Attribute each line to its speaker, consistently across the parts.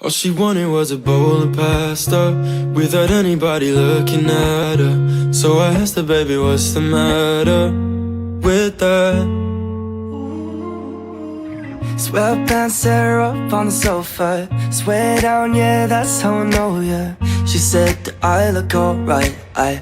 Speaker 1: All she wanted was a bowl of pasta without anybody looking at her. So I asked her, baby, what's the matter with that?
Speaker 2: Sweatpants tear up on the sofa. Swear down, yeah, that's how I know ya. She said that I look alright. I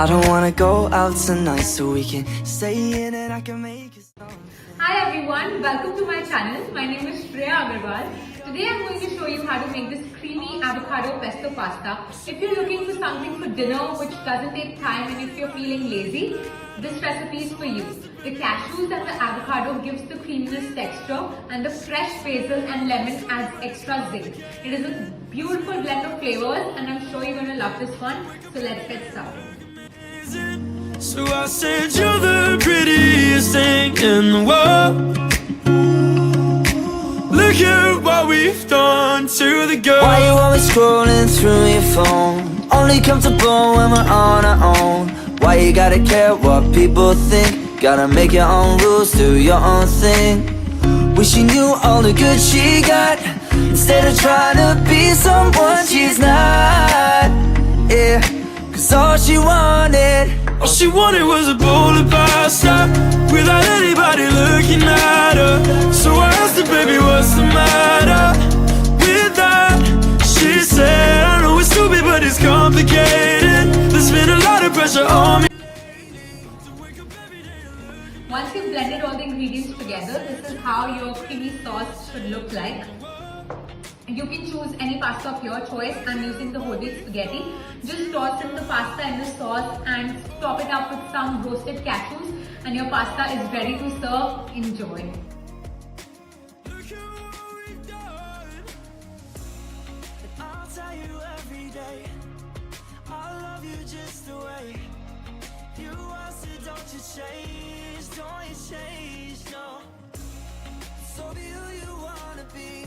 Speaker 2: don't wanna go out tonight, so we can stay in and I can make it stop.
Speaker 3: Hi everyone, welcome to my channel. My name is Shreya Agarwal. Today I'm going to show you how to make this creamy avocado pesto pasta. If you're looking for something for dinner which doesn't take time and if you're feeling lazy, this recipe is for you. The cashews and the avocado gives the creaminess texture and the fresh basil and lemon adds extra zing. It is a beautiful blend of flavors and I'm sure you're going to love this one. So let's get started.
Speaker 1: So I said, you're the prettiest thing in the world. Look at what we've done to the girl.
Speaker 2: Why you always scrolling through your phone? Only comfortable when we're on our own. Why you gotta care what people think? Gotta make your own rules, do your own thing. Wish she knew all the good she got, instead of trying to be someone she's not. Yeah, cause all she wanted
Speaker 1: was a bowl of pasta without anybody looking at her. So I asked her, baby, what's the matter with that? She said, I know it's stupid, but it's complicated. There's been a lot of pressure on me.
Speaker 3: Once you've blended all the ingredients together, this is how your creamy sauce should look like. You can choose any pasta of your choice. I'm using the whole wheat spaghetti. Just toss in the pasta in the sauce and top it up with some roasted cashews and your pasta is ready to serve. Enjoy.
Speaker 2: I'll tell you every day, I love you just the way you are, so don't you change, no. So be who you wanna be.